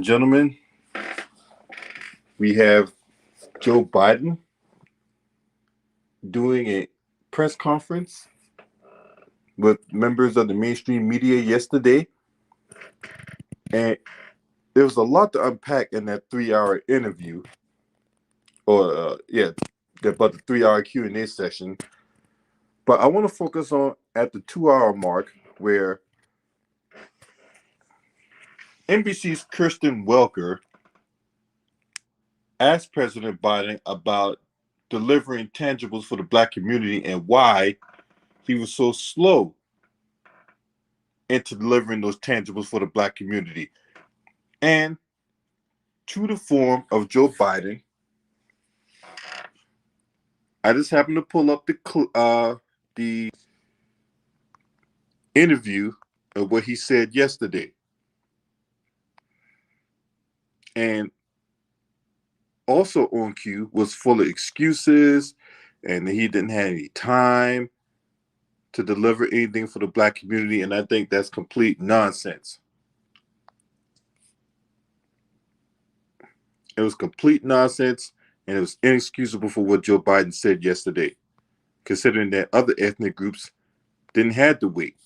gentlemen, we have Joe Biden doing a press conference with members of the mainstream media yesterday. And there was a lot to unpack in that 3-hour interview, about the 3-hour Q&A session. But I want to focus on at the 2-hour mark where NBC's Kirsten Welker asked President Biden about delivering tangibles for the Black community and why he was so slow into delivering those tangibles for the Black community. And true to form of Joe Biden, I just happened to pull up the interview of what he said yesterday. And also on cue was full of excuses and he didn't have any time to deliver anything for the Black community. And I think that's complete nonsense. It was complete nonsense, and it was inexcusable for what Joe Biden said yesterday, considering that other ethnic groups didn't have to wait.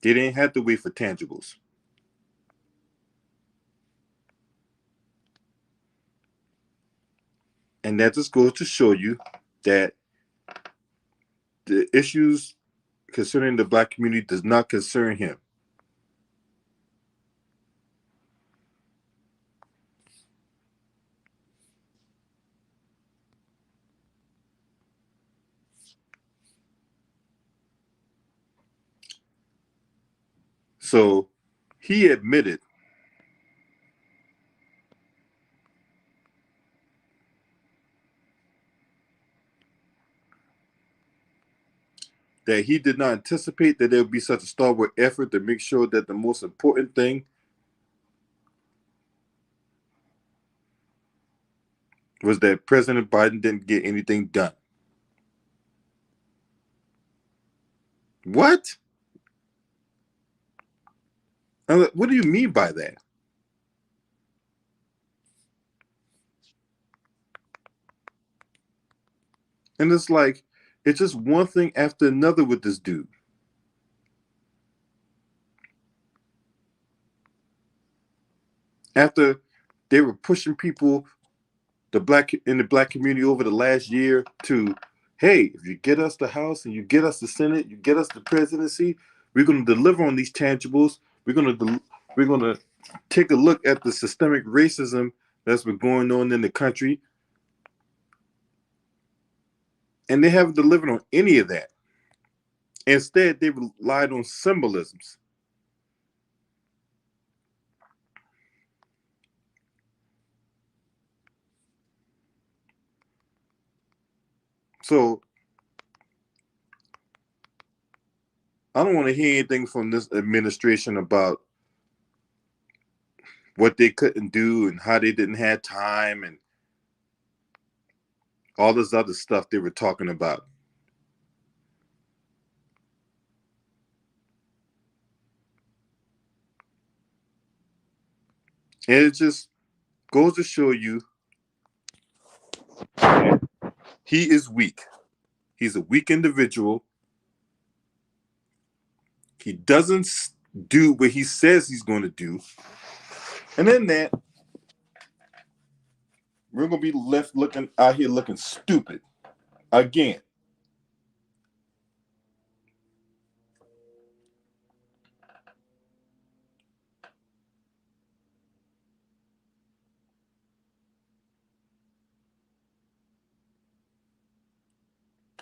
They didn't have to wait for tangibles. And that just goes to show you that the issues concerning the Black community does not concern him. So he admitted that he did not anticipate that there would be such a stalwart effort to make sure that the most important thing was that President Biden didn't get anything done. What? What do you mean by that? And it's like, it's just one thing after another with this dude. After they were pushing people, in the Black community over the last year to, hey, if you get us the House and you get us the Senate, you get us the presidency, we're going to deliver on these tangibles. We're going to take a look at the systemic racism that's been going on in the country. And they haven't delivered on any of that. Instead, they relied on symbolisms. So I don't want to hear anything from this administration about what they couldn't do and how they didn't have time and all this other stuff they were talking about. And it just goes to show you that he is weak. He's a weak individual. He doesn't do what he says he's going to do. And in that, we're going to be left out here looking stupid again.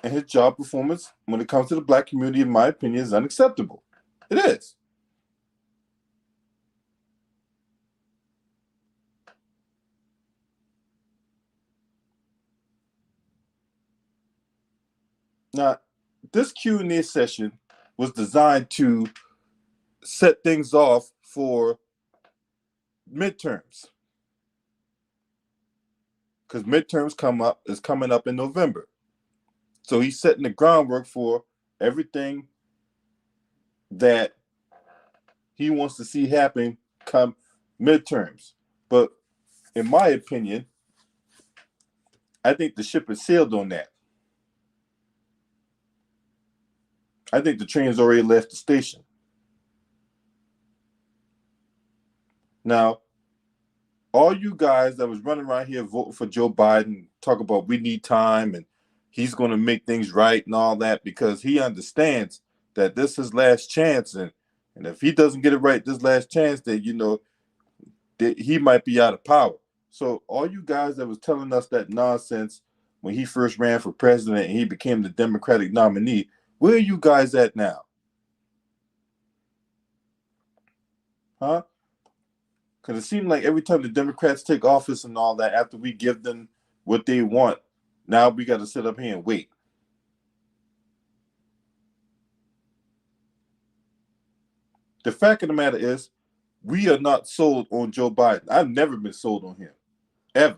And his job performance, when it comes to the Black community, in my opinion, is unacceptable. It is. Now, this Q&A session was designed to set things off for midterms, because midterms coming up in November. So he's setting the groundwork for everything that he wants to see happen come midterms. But in my opinion, I think the ship has sailed on that. I think the train's already left the station. Now, all you guys that was running around here voting for Joe Biden, talk about we need time and he's going to make things right and all that, because he understands that this is his last chance, and if he doesn't get it right this last chance, that that he might be out of power. So all you guys that was telling us that nonsense when he first ran for president and he became the Democratic nominee, where are you guys at now? Huh? Because it seemed like every time the Democrats take office and all that, after we give them what they want, now we got to sit up here and wait. The fact of the matter is, we are not sold on Joe Biden. I've never been sold on him, ever.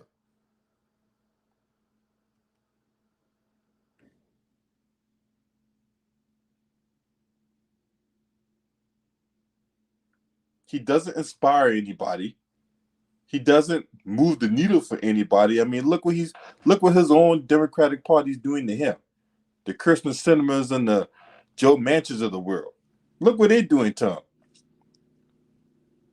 He doesn't inspire anybody. He doesn't move the needle for anybody. I mean, look what his own Democratic Party's doing to him. The Kirsten Cinemas and the Joe Manchins of the world. Look what they're doing to him.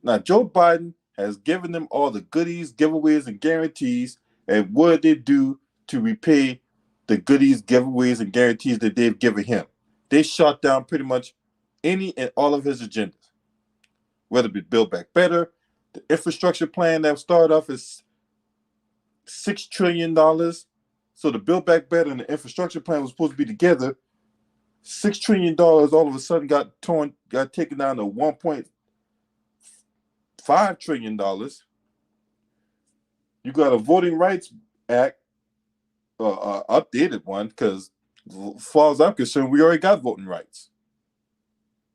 Now, Joe Biden has given them all the goodies, giveaways, and guarantees, and what did they do to repay the goodies, giveaways, and guarantees that they've given him? They shot down pretty much any and all of his agendas, whether it be Build Back Better, the infrastructure plan that started off as $6 trillion. So the Build Back Better and the infrastructure plan was supposed to be together. $6 trillion all of a sudden got taken down to $1.5 trillion. You got a Voting Rights Act, updated one, because as far as I'm concerned, we already got voting rights.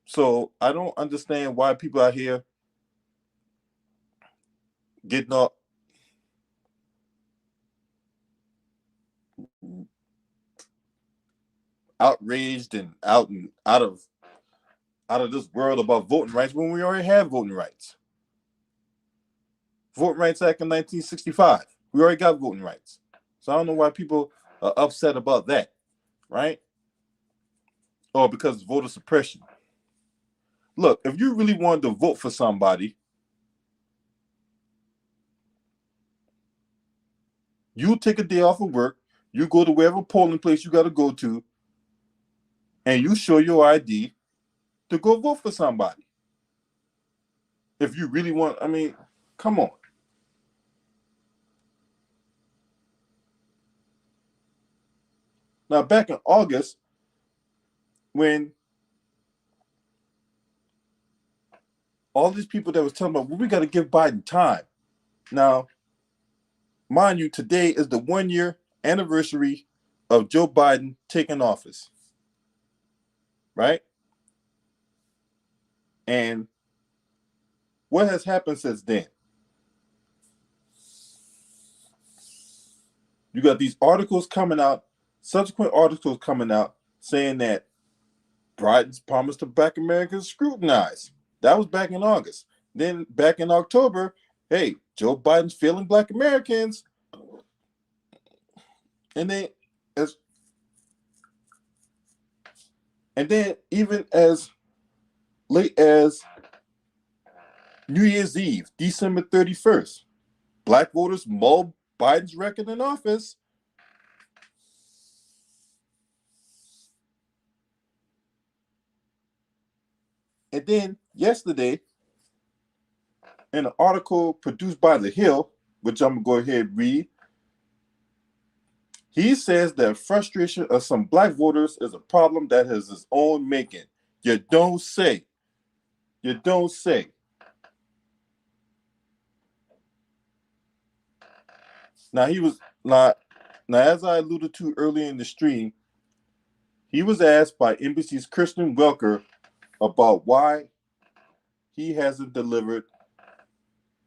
So I don't understand why people out here getting up outraged and out of this world about voting rights when we already have voting rights. Voting Rights Act in 1965. We already got voting rights. So I don't know why people are upset about that, right? Or because it's voter suppression. Look, if you really wanted to vote for somebody, you take a day off of work, you go to wherever polling place you got to go to, and you show your ID to go vote for somebody. If you really want, I mean, come on. Now, back in August, when all these people that was telling about, well, we got to give Biden time. Now, mind you, today is the 1-year anniversary of Joe Biden taking office, right? And what has happened since then? You got these articles coming out, subsequent articles coming out, saying that Biden's promise to Black Americans scrutinized. That was back in August. Then back in October, hey, Joe Biden's failing Black Americans. And then even as late as New Year's Eve, December 31st, Black voters mulled Biden's record in office. And then yesterday, in an article produced by The Hill, which I'm going to go ahead and read, he says that frustration of some Black voters is a problem that has its own making. You don't say. You don't say. Now, as I alluded to earlier in the stream, he was asked by NBC's Kristen Welker about why he hasn't delivered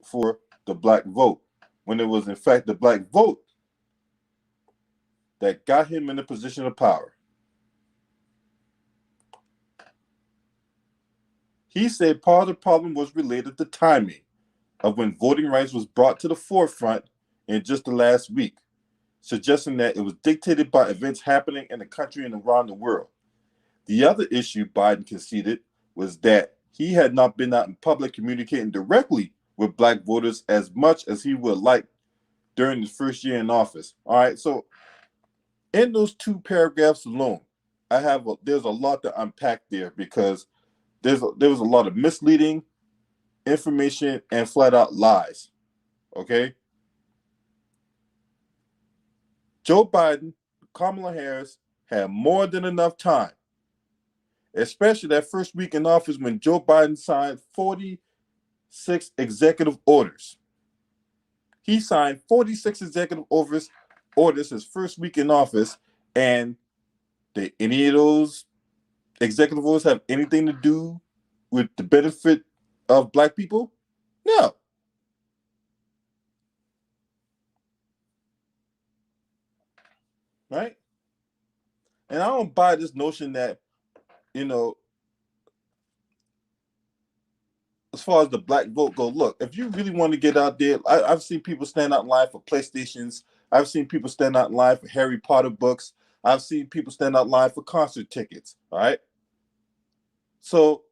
for the Black vote, when it was in fact the Black vote that got him in a position of power. He said part of the problem was related to timing of when voting rights was brought to the forefront in just the last week, suggesting that it was dictated by events happening in the country and around the world. The other issue Biden conceded was that he had not been out in public communicating directly with black voters as much as he would like during his first year in office. All right, so in those two paragraphs alone, there's a lot to unpack there because there was a lot of misleading information and flat out lies. Okay, Joe Biden, Kamala Harris had more than enough time, especially that first week in office when Joe Biden signed 46 executive orders. He signed 46 executive orders his first week in office, and did any of those executive orders have anything to do with the benefit of black people? No. Right? And I don't buy this notion that, you know, as far as the black vote go, look, if you really want to get out there, I've seen people stand out in line for PlayStations. I've seen people stand out in line for Harry Potter books. I've seen people stand out in line for concert tickets. All right. So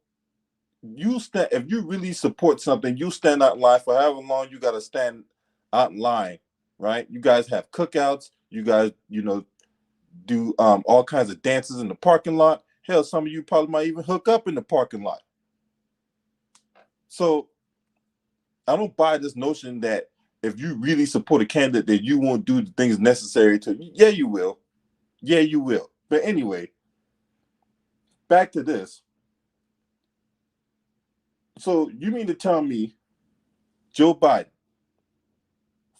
if you really support something, you stand out in line for however long you got to stand out in line, right? You guys have cookouts. You guys, do all kinds of dances in the parking lot. Hell, some of you probably might even hook up in the parking lot. So I don't buy this notion that if you really support a candidate that you won't do the things necessary to. Yeah, you will. Yeah, you will. But anyway, back to this. So you mean to tell me Joe Biden,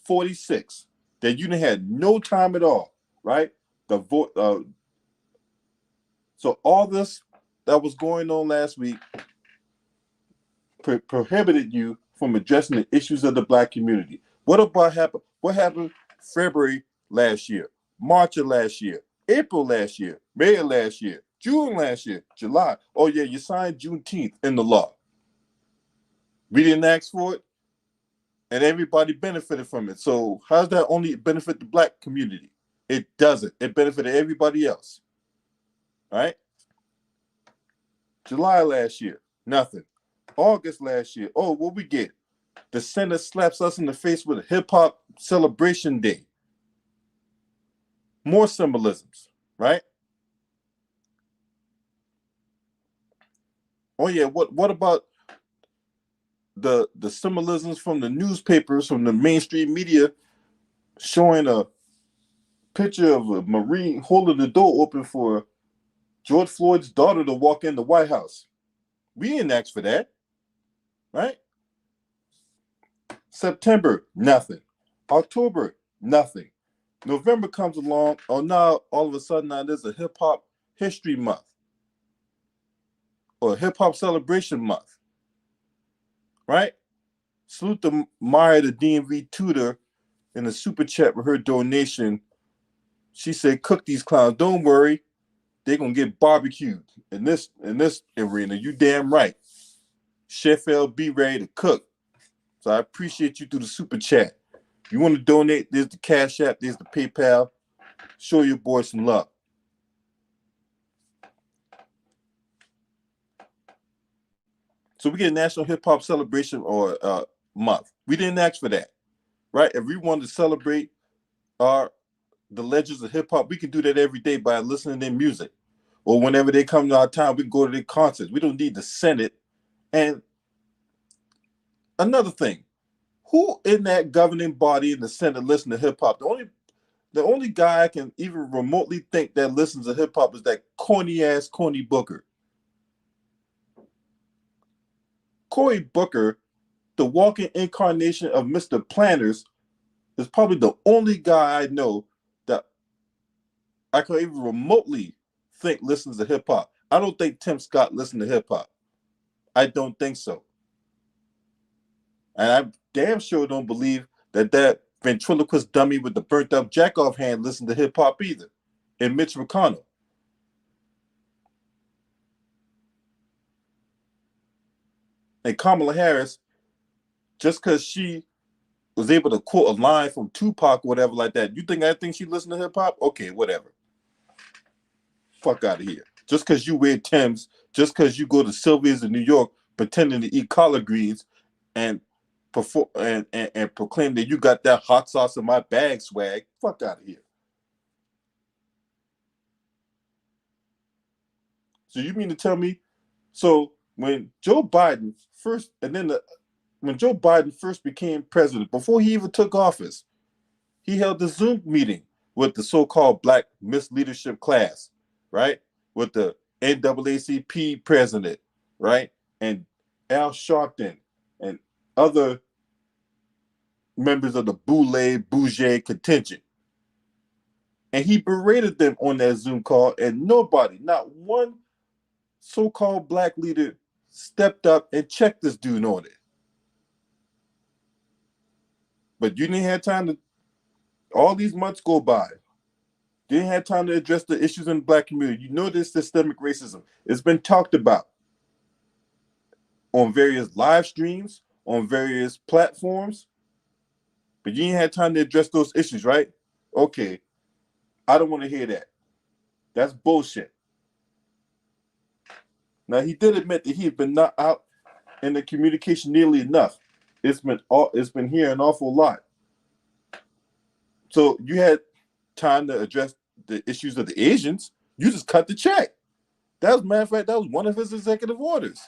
46, that you didn't had no time at all, right? The vote. So all this that was going on last week prohibited you from addressing the issues of the black community. What happened February last year, March of last year, April last year, May of last year, June last year, July? Oh yeah, you signed Juneteenth in the law. We didn't ask for it, and everybody benefited from it. So how's that only benefit the black community? It doesn't. It benefited everybody else. All right? July last year, nothing. August last year, oh, what we get? The Senate slaps us in the face with a hip-hop celebration day. More symbolisms, right? Oh yeah, what about the symbolisms from the newspapers, from the mainstream media, showing a picture of a Marine holding the door open for George Floyd's daughter to walk in the White House? We didn't ask for that, right? September, nothing. October, nothing. November comes along. Oh, now all of a sudden now there's a hip hop history month or hip hop celebration month, right? Salute to Maya, the DMV tutor, in the super chat with her donation. She said, "Cook these clowns. Don't worry, they're gonna get barbecued in this arena. You damn right. Chef L be ready to cook." So I appreciate you through the super chat. You want to donate? There's the Cash App. There's the PayPal. Show your boy some love. So we get a National Hip Hop Celebration or month. We didn't ask for that, right? If we wanted to celebrate the legends of hip hop, we can do that every day by listening to their music, or whenever they come to our town, we can go to their concerts. We don't need the Senate. And another thing, who in that governing body in the Senate listen to hip hop? The only guy I can even remotely think that listens to hip hop is that corny Booker. Cory Booker, the walking incarnation of Mr. Planners, is probably the only guy I know that I can even remotely think listens to hip hop. I don't think Tim Scott listens to hip hop. I don't think so. And I damn sure don't believe that ventriloquist dummy with the burnt up jack off hand listened to hip hop either. And Mitch McConnell. And Kamala Harris, just because she was able to quote a line from Tupac or whatever like that, you think I think she listened to hip hop? Okay, whatever. Fuck out of here. Just because you wear Timbs, just because you go to Sylvia's in New York pretending to eat collard greens and perform and proclaim that you got that hot sauce in my bag swag, fuck out of here. So you mean to tell me? So when Joe Biden first, and then when Joe Biden first became president, before he even took office, he held a Zoom meeting with the so-called Black Miss Leadership class, right? With the NAACP president, right? And Al Sharpton and other members of the Boule-Bourget contingent. And he berated them on that Zoom call, and nobody, not one so-called black leader stepped up and checked this dude on it. But you didn't have time to, all these months go by. Didn't have time to address the issues in the black community. You know this systemic racism. It's been talked about on various live streams, on various platforms, but you ain't had time to address those issues, right? Okay, I don't want to hear that. That's bullshit. Now he did admit that he had been not out in the communication nearly enough. It's been here an awful lot. So you had time to address the issues of the Asians. You just cut the check. That was, matter of fact, that was one of his executive orders.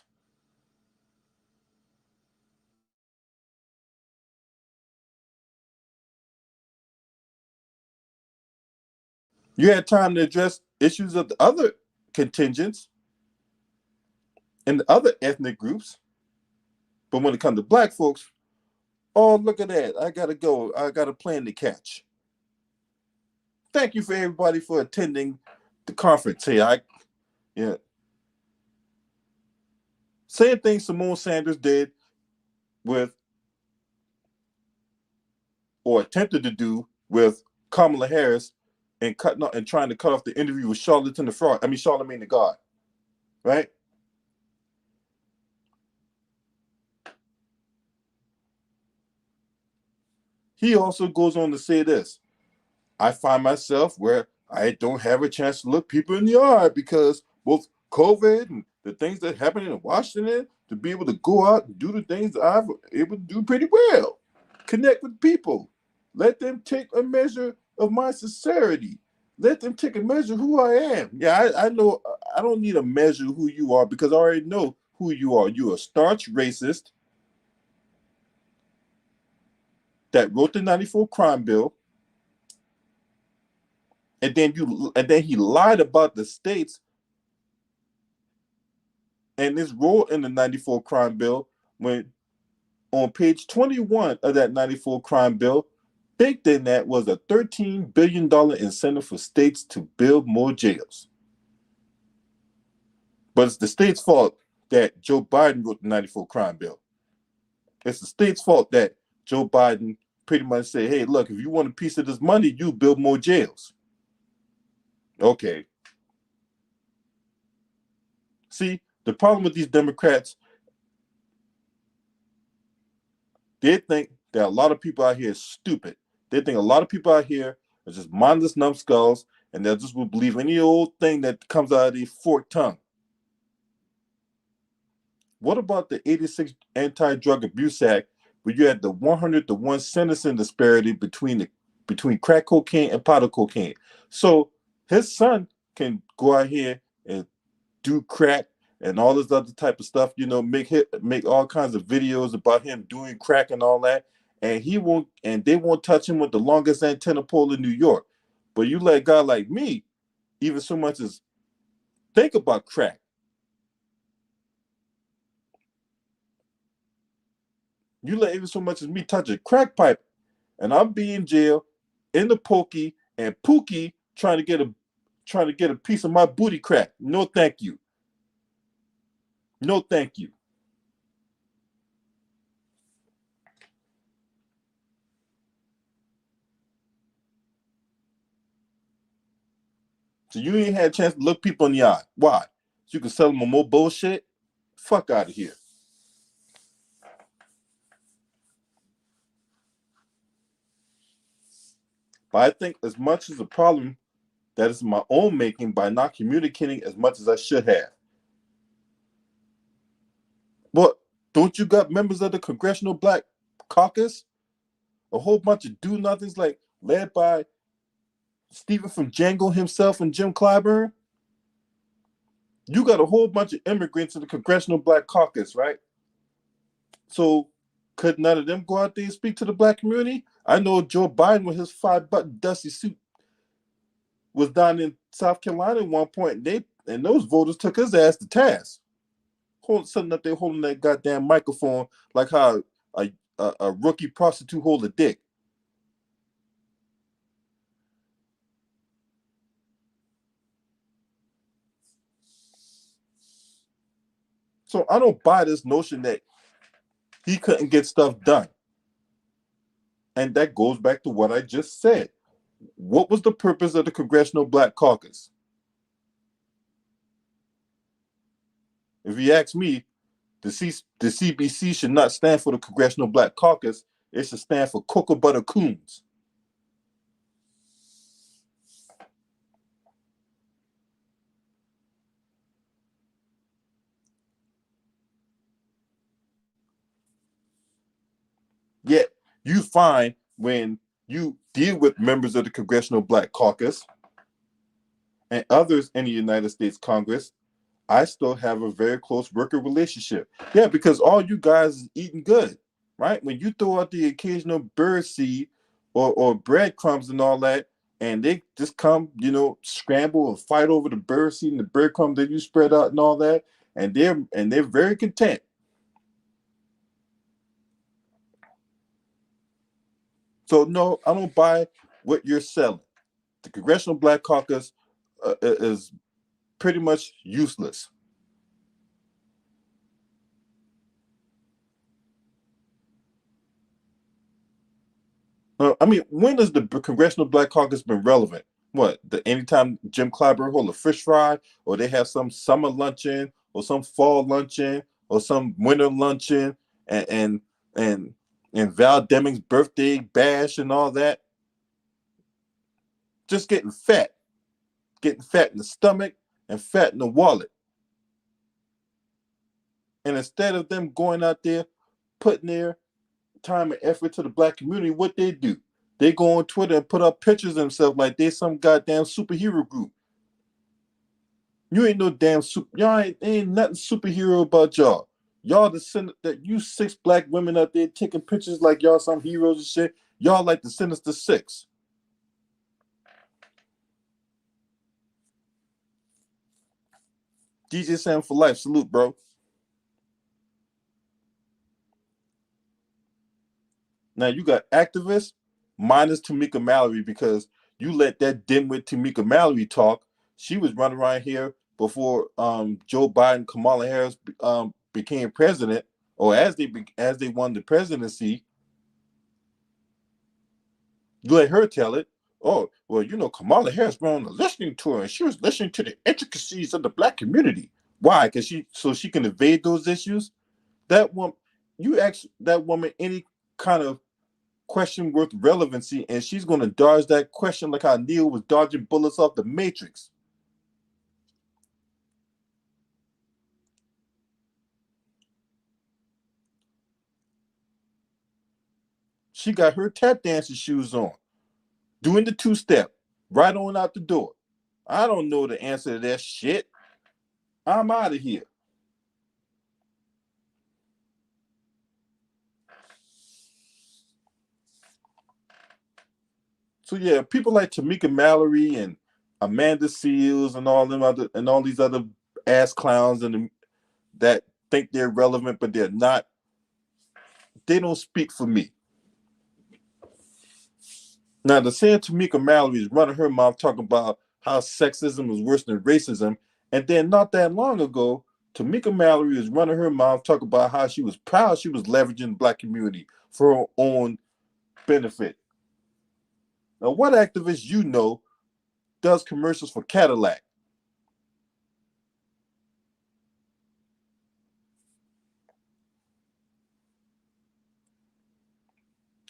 You had time to address issues of the other contingents and the other ethnic groups. But when it comes to black folks, oh, look at that. I got to go. I got a plan to catch. Thank you for everybody for attending the conference here. Yeah. Same thing Simone Sanders did with, or attempted to do with Kamala Harris and trying to cut off the interview with Charlemagne the God, right? He also goes on to say this: I find myself where I don't have a chance to look people in the eye because both COVID and the things that happen in Washington, to be able to go out and do the things that I've able to do pretty well, connect with people, let them take a measure of my sincerity, let them take a measure of who I am. Yeah, I know I don't need a measure of who you are because I already know who you are. You're a starch racist that wrote the '94 crime bill, and then he lied about the states and his role in the '94 crime bill, when on page 21 of that '94 crime bill, baked in that was a $13 billion incentive for states to build more jails. But it's the state's fault that Joe Biden wrote the '94 crime bill. It's the state's fault that Joe Biden pretty much said, hey, look, if you want a piece of this money, you build more jails. Okay. See, the problem with these Democrats, they think that a lot of people out here are stupid. They think a lot of people out here are just mindless numbskulls, and they just will believe any old thing that comes out of their forked tongue. What about the '86 Anti-Drug Abuse Act, where you had the 100-to-1 sentencing disparity between crack cocaine and powder cocaine? So his son can go out here and do crack and all this other type of stuff, make all kinds of videos about him doing crack and all that, and they won't touch him with the longest antenna pole in New York. But you let a guy like me even so much as think about crack. You let even so much as me touch a crack pipe, and I'm be in jail in the pokey, and Pookie trying to get a piece of my booty crack. No, thank you. No, thank you. So you ain't had a chance to look people in the eye. Why? So you can sell them more bullshit? Fuck out of here. But I think as much as a problem that is my own making by not communicating as much as I should have. But don't you got members of the Congressional Black Caucus? A whole bunch of do-nothings like led by Stephen from Django himself and Jim Clyburn? You got a whole bunch of immigrants in the Congressional Black Caucus, right? So could none of them go out there and speak to the black community? I know Joe Biden with his 5-button dusty suit was down in South Carolina at one point, and those voters took his ass to task. Sitting up there holding that goddamn microphone like how a rookie prostitute hold a dick. So I don't buy this notion that he couldn't get stuff done. And that goes back to what I just said. What was the purpose of the Congressional Black Caucus? If you ask me, the CBC should not stand for the Congressional Black Caucus. It should stand for Cocoa Butter Coons. Yet you find when you deal with members of the Congressional Black Caucus and others in the United States Congress, I still have a very close working relationship. Yeah, because all you guys is eating good, right? When you throw out the occasional bird seed or breadcrumbs and all that, and they just come, scramble and fight over the bird seed and the breadcrumbs that you spread out and all that, and they're very content. So no, I don't buy what you're selling. The Congressional Black Caucus is pretty much useless. I mean, when has the Congressional Black Caucus been relevant? What, anytime Jim Clyburn hold a fish fry, or they have some summer luncheon, or some fall luncheon, or some winter luncheon, and and Val Deming's birthday bash and all that? Just getting fat in the stomach and fat in the wallet. And instead of them going out there putting their time and effort to the black community, what they do? They go on Twitter and put up pictures of themselves like they some goddamn superhero group. You ain't no damn super. Y'all ain't nothing superhero about y'all. Y'all that you 6 black women out there taking pictures like y'all some heroes and shit. Y'all like the Sinister Six. DJ Sam for life. Salute, bro. Now you got activists minus Tamika Mallory, because you let that dimwit Tamika Mallory talk. She was running around here before Joe Biden, Kamala Harris became president, or as they won the presidency. You let her tell it. Oh, well, Kamala Harris went on a listening tour and she was listening to the intricacies of the black community. Why? Because she can evade those issues. That woman, you ask that woman any kind of question worth relevancy, and she's going to dodge that question like how Neo was dodging bullets off the Matrix. She got her tap dancing shoes on, doing the 2-step, right on out the door. I don't know the answer to that shit. I'm out of here. So yeah, people like Tamika Mallory and Amanda Seals and all these other ass clowns that think they're relevant, but they're not. They don't speak for me. Now, the same Tamika Mallory is running her mouth talking about how sexism is worse than racism, and then not that long ago, Tamika Mallory is running her mouth talking about how she was proud she was leveraging the black community for her own benefit. Now, what activist does commercials for Cadillac?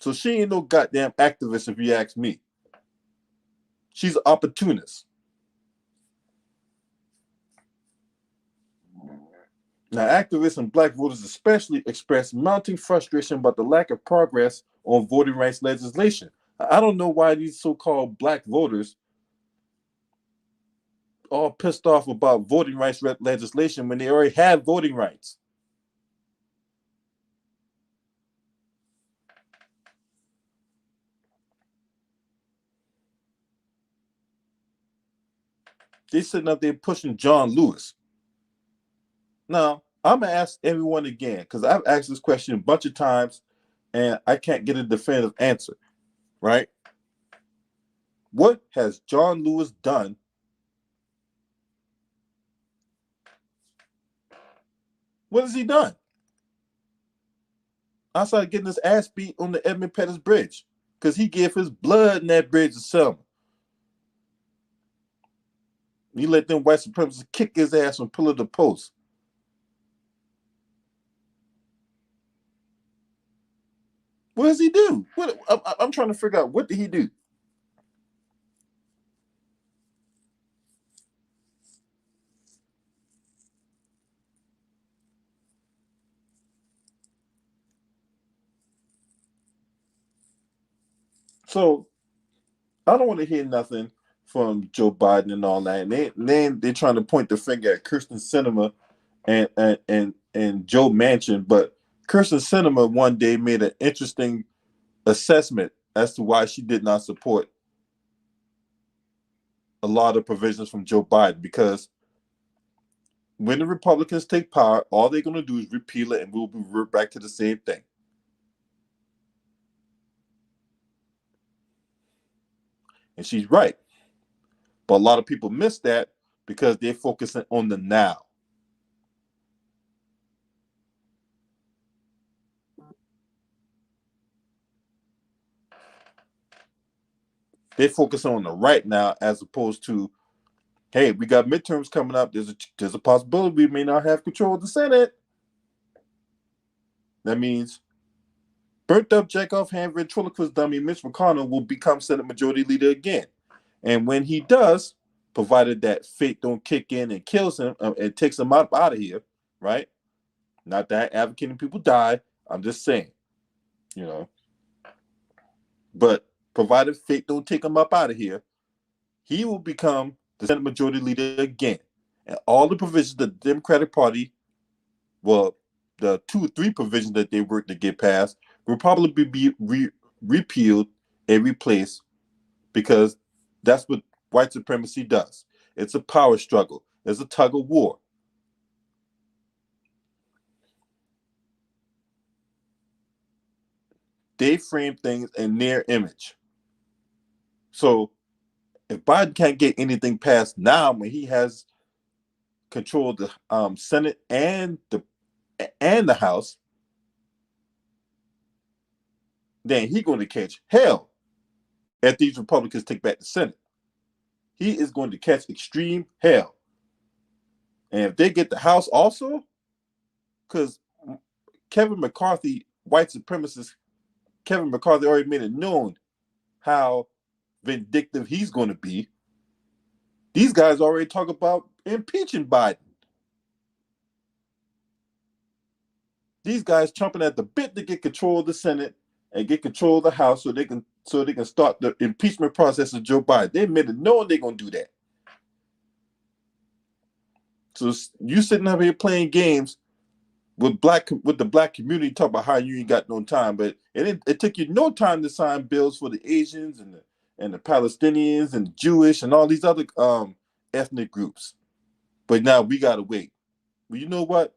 So she ain't no goddamn activist if you ask me. She's an opportunist. Now, activists and black voters especially expressed mounting frustration about the lack of progress on voting rights legislation. I don't know why these so-called black voters all pissed off about voting rights legislation when they already have voting rights. They sitting up there pushing John Lewis. Now, I'm gonna ask everyone again because I've asked this question a bunch of times and I can't get a definitive answer. Right? What has John Lewis done? What has he done? Outside getting his ass beat on the Edmund Pettus Bridge because he gave his blood in that bridge to Selma. He let them white supremacists kick his ass from pillar to post. What does he do? I'm trying to figure out, what did he do? So I don't want to hear nothing from Joe Biden and all that. And they're trying to point the finger at Kirsten Sinema and Joe Manchin. But Kirsten Sinema one day made an interesting assessment as to why she did not support a lot of provisions from Joe Biden, because when the Republicans take power, all they're going to do is repeal it and we'll revert back to the same thing. And she's right. But a lot of people miss that because they're focusing on the now. They're focusing on the right now as opposed to, hey, we got midterms coming up. There's a possibility we may not have control of the Senate. That means burnt up jack-off hand ventriloquist dummy Mitch McConnell will become Senate Majority Leader again. And when he does, provided that fate don't kick in and kills him and takes him out of here, right? Not that advocating people die. I'm just saying, you know. But provided fate don't take him up out of here, he will become the Senate Majority Leader again. And all the provisions the Democratic Party, well, the 2 or 3 provisions that they worked to get passed, will probably be repealed and replaced, because that's what white supremacy does. It's a power struggle. It's a tug of war. They frame things in their image. So if Biden can't get anything passed now when he has control of the Senate and the House, then he's going to catch hell if these Republicans take back the Senate. He is going to catch extreme hell. And if they get the House also, because Kevin McCarthy, white supremacist Kevin McCarthy, already made it known how vindictive he's going to be. These guys already talk about impeaching Biden. These guys chomping at the bit to get control of the Senate and get control of the House so they can start the impeachment process of Joe Biden. They admitted knowing they're going to do that. So you sitting up here playing games with the black community, talk about how you ain't got no time, but it took you no time to sign bills for the Asians and the Palestinians and the Jewish and all these other ethnic groups. But now we gotta wait. Well, you know what?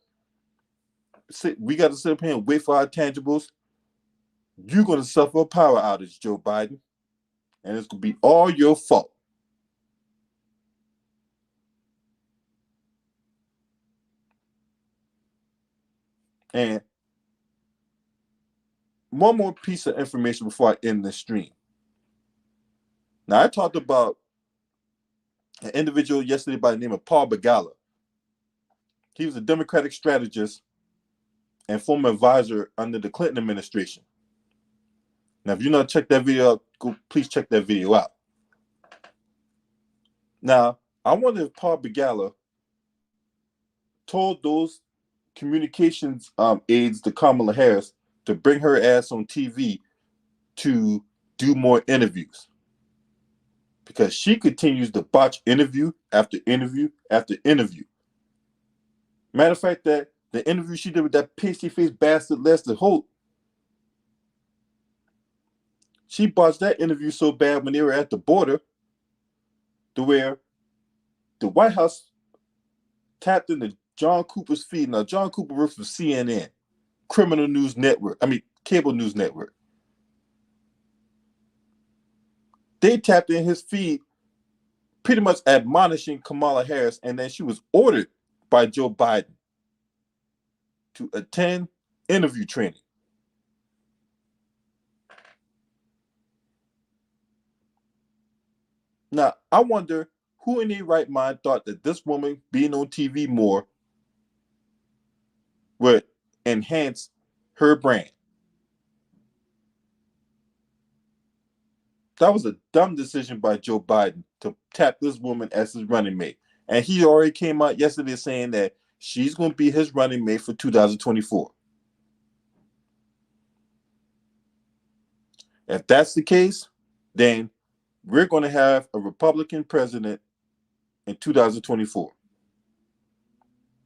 We got to sit up here and wait for our tangibles. You're going to suffer a power outage, Joe Biden, and it's going to be all your fault. And one more piece of information before I end this stream. Now, I talked about an individual yesterday by the name of Paul Begala. He was a Democratic strategist and former advisor under the Clinton administration. Now, if you not check that video out, please check that video out. Now, I wonder if Paul Begala told those communications aides to Kamala Harris to bring her ass on TV to do more interviews, because she continues to botch interview after interview after interview. Matter of fact, that the interview she did with that pasty faced bastard Lester Holt, she botched that interview so bad when they were at the border, to where the White House tapped into John Cooper's feed. Now, John Cooper works for CNN, criminal news network. I mean, cable news network. They tapped in his feed, pretty much admonishing Kamala Harris, and then she was ordered by Joe Biden to attend interview training. Now, I wonder who in their right mind thought that this woman being on TV more would enhance her brand. That was a dumb decision by Joe Biden to tap this woman as his running mate. And he already came out yesterday saying that she's going to be his running mate for 2024. If that's the case, then we're going to have a Republican president in 2024.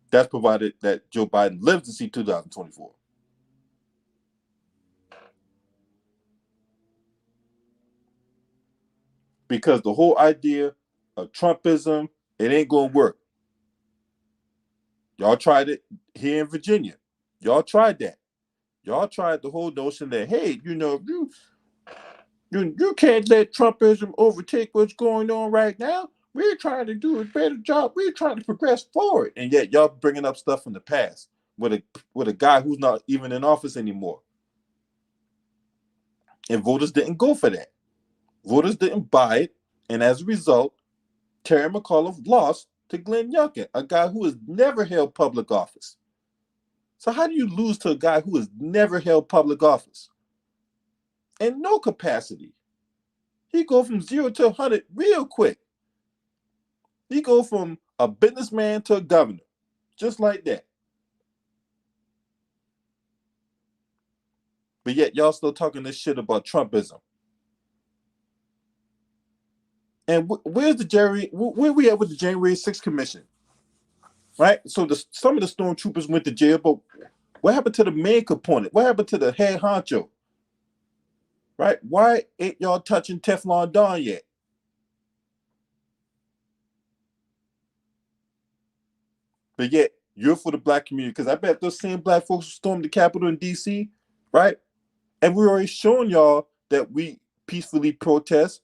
That's provided that Joe Biden lives to see 2024. Because the whole idea of Trumpism, it ain't going to work. Y'all tried it here in Virginia. Y'all tried that. Y'all tried the whole notion that, hey, you can't let Trumpism overtake what's going on right now. We're trying to do a better job. We're trying to progress forward. And yet y'all bringing up stuff from the past with a guy who's not even in office anymore. And voters didn't go for that. Voters didn't buy it. And as a result, Terry McAuliffe lost to Glenn Youngkin, a guy who has never held public office. So how do you lose to a guy who has never held public office? In no capacity. He go from 0 to 100 real quick. He go from a businessman to a governor, just like that. But yet y'all still talking this shit about Trumpism. And where's the where we at with the January 6th commission? Right? So some of the stormtroopers went to jail, but what happened to the main component? What happened to the head honcho? Right? Why ain't y'all touching Teflon Don yet? But yet you're for the black community, because I bet those same black folks who stormed the Capitol in DC, right? And we're already showing y'all that we peacefully protest.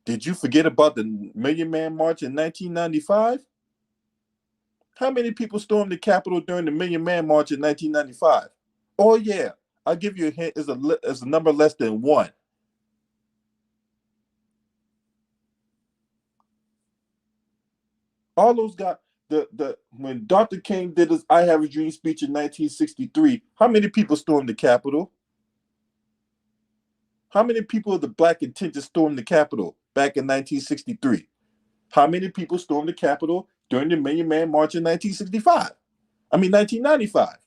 Did you forget about the Million Man March in 1995? How many people stormed the Capitol during the Million Man March in 1995? Oh yeah, I'll give you a hint. Is a number less than 1. All those guys. When Dr. King did his "I Have a Dream" speech in 1963, how many people stormed the Capitol? How many people of the black intention stormed the Capitol back in 1963? How many people stormed the Capitol during the Million Man March in 1965? I mean 1995.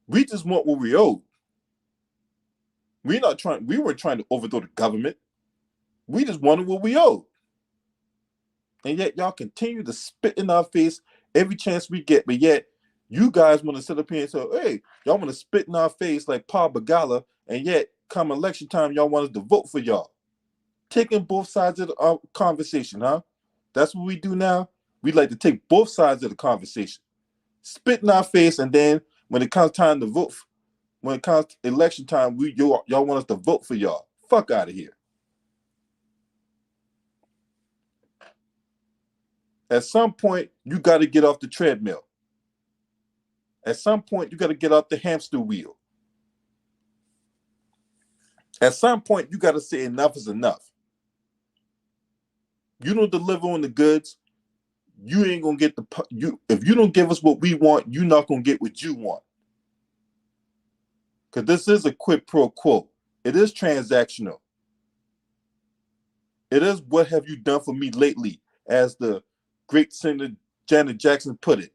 We just want what we owe. We weren't trying to overthrow the government. We just wanted what we owed. And yet y'all continue to spit in our face every chance we get. But yet you guys want to sit up here and say, hey, y'all want to spit in our face like Paul Begala, and yet come election time, y'all want us to vote for y'all. Taking both sides of the conversation, huh? That's what we do now. We like to take both sides of the conversation. Spit in our face, and then when it comes time to vote, when it comes to election time, y'all want us to vote for y'all. Fuck out of here. At some point, you got to get off the treadmill. At some point, you got to get off the hamster wheel. At some point, you got to say enough is enough. You don't deliver on the goods, you ain't gonna get if you don't give us what we want, you're not gonna get what you want. because this is a quid pro quo. It is transactional. It is what have you done for me lately, as the great singer Janet Jackson put it.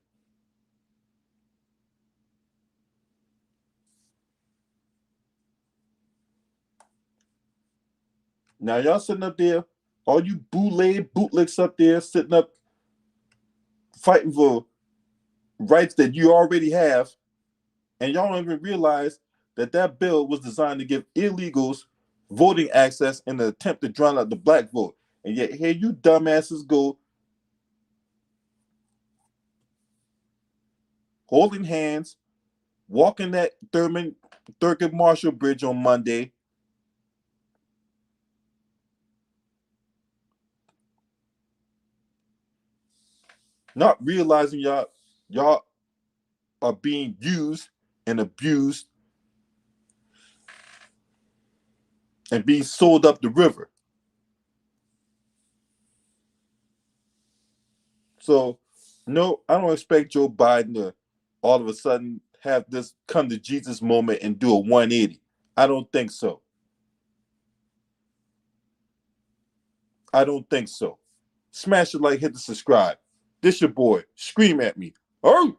Now y'all sitting up there, all you bootlegs up there sitting up fighting for rights that you already have, and y'all don't even realize that that bill was designed to give illegals voting access in an attempt to drown out the black vote. And yet here you dumbasses go holding hands, walking that Thurgood Marshall Bridge on Monday, not realizing y'all are being used and abused and being sold up the river. So, no, I don't expect Joe Biden to all of a sudden have this come to Jesus moment and do a 180. I don't think so. I don't think so. Smash the like, hit the subscribe. This your boy. Scream at me. Oh!